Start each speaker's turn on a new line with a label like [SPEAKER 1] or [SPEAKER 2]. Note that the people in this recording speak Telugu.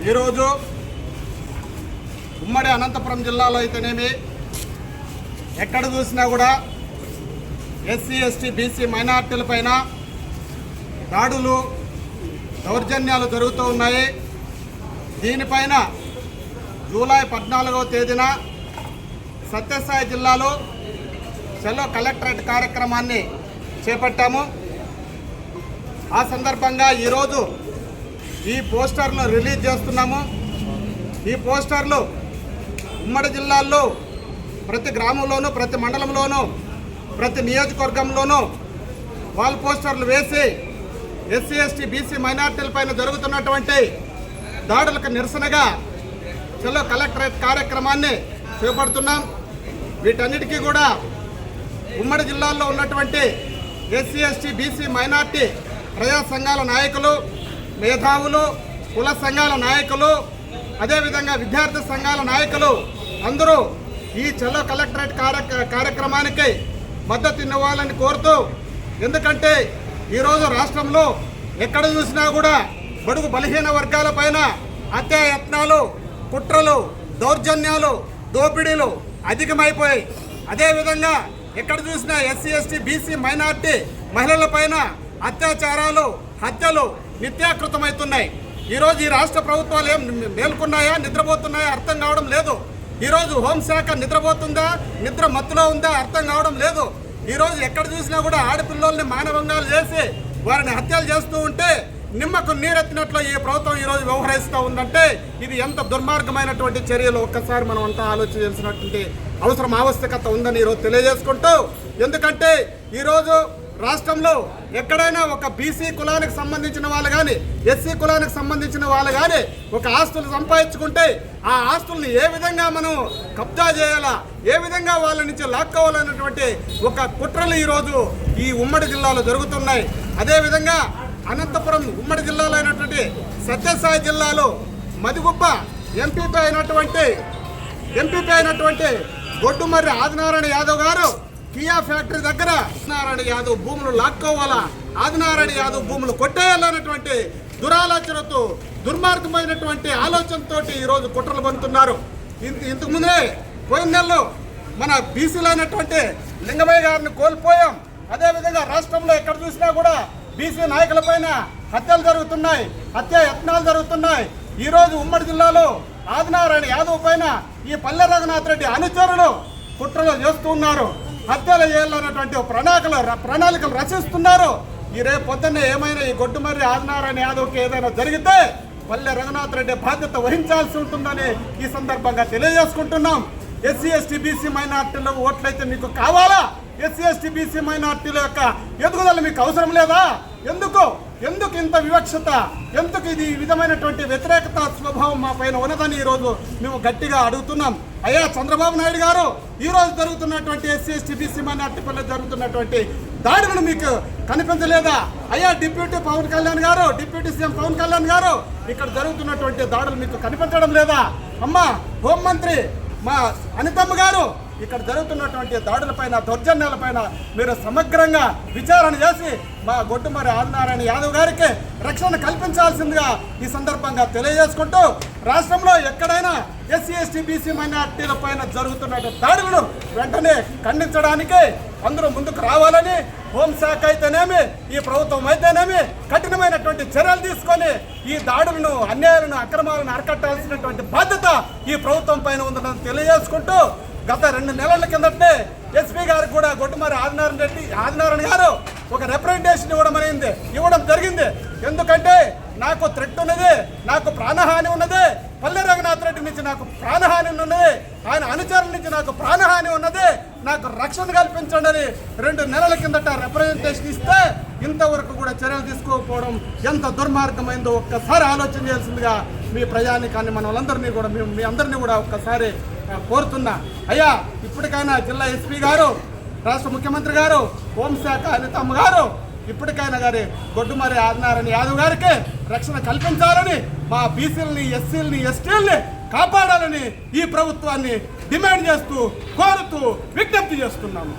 [SPEAKER 1] ఈరోజు ఉమ్మడి అనంతపురం జిల్లాలో అయితేనేమి ఎక్కడ చూసినా కూడా ఎస్సీ ఎస్టీ బీసీ మైనార్టీలపైన దాడులు దౌర్జన్యాలు జరుగుతూ ఉన్నాయి. దీనిపైన జూలై 14వ తేదీన సత్యసాయి జిల్లాలో చలో కలెక్టరేట్ కార్యక్రమాన్ని చేపట్టాము. ఆ సందర్భంగా ఈరోజు ఈ పోస్టర్ను రిలీజ్ చేస్తున్నాము. ఈ పోస్టర్లు ఉమ్మడి జిల్లాల్లో ప్రతి గ్రామంలోనూ, ప్రతి మండలంలోనూ, ప్రతి నియోజకవర్గంలోనూ వాల్ పోస్టర్లు వేసి ఎస్సీ ఎస్టీ బీసీ మైనార్టీలపైన జరుగుతున్నటువంటి దాడులకు నిరసనగా చలో కలెక్టరేట్ కార్యక్రమాన్ని చేపడుతున్నాం. వీటన్నిటికీ కూడా ఉమ్మడి జిల్లాల్లో ఉన్నటువంటి ఎస్సీ ఎస్టీ బీసీ మైనార్టీ ప్రజా సంఘాల నాయకులు, మేధావులు, కుల సంఘాల నాయకులు, అదేవిధంగా విద్యార్థి సంఘాల నాయకులు అందరూ ఈ చలో కలెక్టరేట్ కార్యక్రమానికి మద్దతు ఇవ్వాలని కోరుతూ, ఎందుకంటే ఈరోజు రాష్ట్రంలో ఎక్కడ చూసినా కూడా బడుగు బలహీన వర్గాల పైన హత్యాయత్నాలు, కుట్రలు, దౌర్జన్యాలు, దోపిడీలు అధికమైపోయాయి. అదేవిధంగా ఎక్కడ చూసినా ఎస్సీ ఎస్టీ బీసీ మైనార్టీ మహిళల పైన అత్యాచారాలు, హత్యలు నిత్యాకృతమవుతున్నాయి. ఈరోజు ఈ రాష్ట్ర ప్రభుత్వాలు ఏం మేల్కొన్నాయా, నిద్రపోతున్నాయా అర్థం కావడం లేదు. ఈరోజు హోంశాఖ నిద్రపోతుందా, నిద్ర మత్తులో ఉందా అర్థం కావడం లేదు. ఈరోజు ఎక్కడ చూసినా కూడా ఆడపిల్లల్ని మానభంగాలు చేసి వారిని హత్యలు చేస్తూ ఉంటే నిమ్మకు నీరెత్తినట్లు ఈ ప్రభుత్వం ఈరోజు వ్యవహరిస్తూ ఉందంటే ఇది ఎంత దుర్మార్గమైనటువంటి చర్యలు ఒక్కసారి మనం అంతా ఆలోచించాల్సినటువంటి అవసరం, ఆవశ్యకత ఉందని ఈరోజు తెలియజేసుకుంటూ, ఎందుకంటే ఈరోజు రాష్ట్రంలో ఎక్కడైనా ఒక బీసీ కులానికి సంబంధించిన వాళ్ళు కానీ, ఎస్సీ కులానికి సంబంధించిన వాళ్ళు కానీ ఒక ఆస్తులు సంపాదించుకుంటే ఆ ఆస్తుల్ని ఏ విధంగా మనం కబ్జా చేయాలా, ఏ విధంగా వాళ్ళ నుంచి లాక్కోవాలన్నటువంటి ఒక కుట్రలు ఈరోజు ఈ ఉమ్మడి జిల్లాలో జరుగుతున్నాయి. అదేవిధంగా అనంతపురం ఉమ్మడి జిల్లాలో అయినటువంటి సత్యసాయి జిల్లాలో మదిగుబ్బ ఎంపీపీ అయినటువంటి గొడ్డుమర్రి ఆదినారాయణ యాదవ్ గారు కియా ఫ్యాక్టరీ దగ్గర ఆదినారాయణ యాదవ్ భూములు లాక్కోవాలా, ఆదినారాయణ యాదవ్ భూములు కొట్టేయాలన్నటువంటి దురాలోచనతో, దుర్మార్గమైనటువంటి ఆలోచనతో ఈరోజు కుట్రలు పడుతున్నారు. ఇంతకు ముందే పోయిన నెలలో మన బీసీలో అయినటువంటి లింగమయ్య గారిని కోల్పోయాం. అదేవిధంగా రాష్ట్రంలో ఎక్కడ చూసినా కూడా బీసీ నాయకులపైన హత్యలు జరుగుతున్నాయి, హత్యా యత్నాలు జరుగుతున్నాయి. ఈరోజు ఉమ్మడి జిల్లాలో ఆదినారాయణ యాదవ్ పైన ఈ పల్లె రఘునాథ్ రెడ్డి అనుచరులు కుట్రలు చేస్తున్నారు, హత్యలు చేయాలన్నటువంటి ప్రణాళికలు రచిస్తున్నారు. ఈ రేపు పొద్దున్నే ఏమైనా ఈ గొడ్డుమర్రి ఆదినారాయణ యాదవ్కి ఏదైనా జరిగితే పల్లె రఘునాథ్ రెడ్డి బాధ్యత వహించాల్సి ఉంటుందని ఈ సందర్భంగా తెలియజేసుకుంటున్నాం. ఎస్సీ ఎస్టీ బీసీ మైనార్టీల ఓట్లయితే మీకు కావాలా? ఎస్సీ ఎస్టీ బీసీ మైనార్టీల యొక్క ఎదుగుదల మీకు అవసరం లేదా? ఎందుకు ఇంత వివక్షత, ఎందుకు ఇది విధమైనటువంటి వ్యతిరేకత స్వభావం మా పైన ఉన్నదని ఈరోజు మేము గట్టిగా అడుగుతున్నాం. అయ్యా చంద్రబాబు నాయుడు గారు, ఈరోజు జరుగుతున్నటువంటి ఎస్సీ ఎస్టీ బీసీ మైనార్టీ పైన జరుగుతున్నటువంటి దాడులను మీకు కనిపించలేదా? అయ్యా డిప్యూటీ సీఎం పవన్ కళ్యాణ్ గారు, ఇక్కడ జరుగుతున్నటువంటి దాడులు మీకు కనిపించడం లేదా? అమ్మా హోంమంత్రి మా అనితమ్మ గారు, ఇక్కడ జరుగుతున్నటువంటి దాడులపైన, దౌర్జన్యాలపైన మీరు సమగ్రంగా విచారణ చేసి మా గొడ్డుమర్రి ఆదినారాయణ యాదవ్ గారికి రక్షణ కల్పించాల్సిందిగా ఈ సందర్భంగా తెలియజేసుకుంటూ, రాష్ట్రంలో ఎక్కడైనా ఎస్సీ ఎస్టీ బీసీ మైనార్టీల పైన జరుగుతున్నటువంటి దాడులను వెంటనే ఖండించడానికి అందరూ ముందుకు రావాలని హోంశాఖ అయితేనేమి, ఈ ప్రభుత్వం అయితేనేమి కఠినమైనటువంటి చర్యలు తీసుకొని ఈ దాడులను, అన్యాయాలను, అక్రమాలను అరికట్టాల్సినటువంటి బాధ్యత ఈ ప్రభుత్వం పైన ఉందని తెలియజేసుకుంటూ, గత 2 నెలల కిందటే ఎస్పీ గారికి కూడా గొడ్డుమర్రి ఆదినారాయణ గారు ఒక రిప్రజెంటేషన్ ఇవ్వడం జరిగింది. ఎందుకంటే నాకు థ్రెట్ ఉన్నది, నాకు ప్రాణహాని ఉన్నది, పల్లె రఘునాథ్ రెడ్డి నుంచి నాకు ప్రాణహాని ఉన్నది, ఆయన అనుచరుల నుంచి నాకు ప్రాణహాని ఉన్నది, నాకు రక్షణ కల్పించండి అని 2 నెలల కిందట రిప్రజెంటేషన్ ఇస్తే ఇంతవరకు కూడా చర్యలు తీసుకోకపోవడం ఎంత దుర్మార్గమైందో ఒక్కసారి ఆలోచన చేయాల్సిందిగా మీ ప్రజానికాన్ని మనలందరినీ కూడా మీ అందరినీ కూడా ఒక్కసారి కోరుతున్నా. అయ్యా ఇప్పటికైనా జిల్లా ఎస్పీ గారు, రాష్ట్ర ముఖ్యమంత్రి గారు, హోంశాఖ అనితమ్మ గారు ఇప్పటికైనా గారి గొడ్డుమర్రి ఆదినారాయణ యాదవ్ గారికి రక్షణ కల్పించాలని, మా బీసీలని, ఎస్సీలని, ఎస్టీలని కాపాడాలని ఈ ప్రభుత్వాన్ని డిమాండ్ చేస్తూ, కోరుతూ విజ్ఞప్తి చేస్తున్నాము.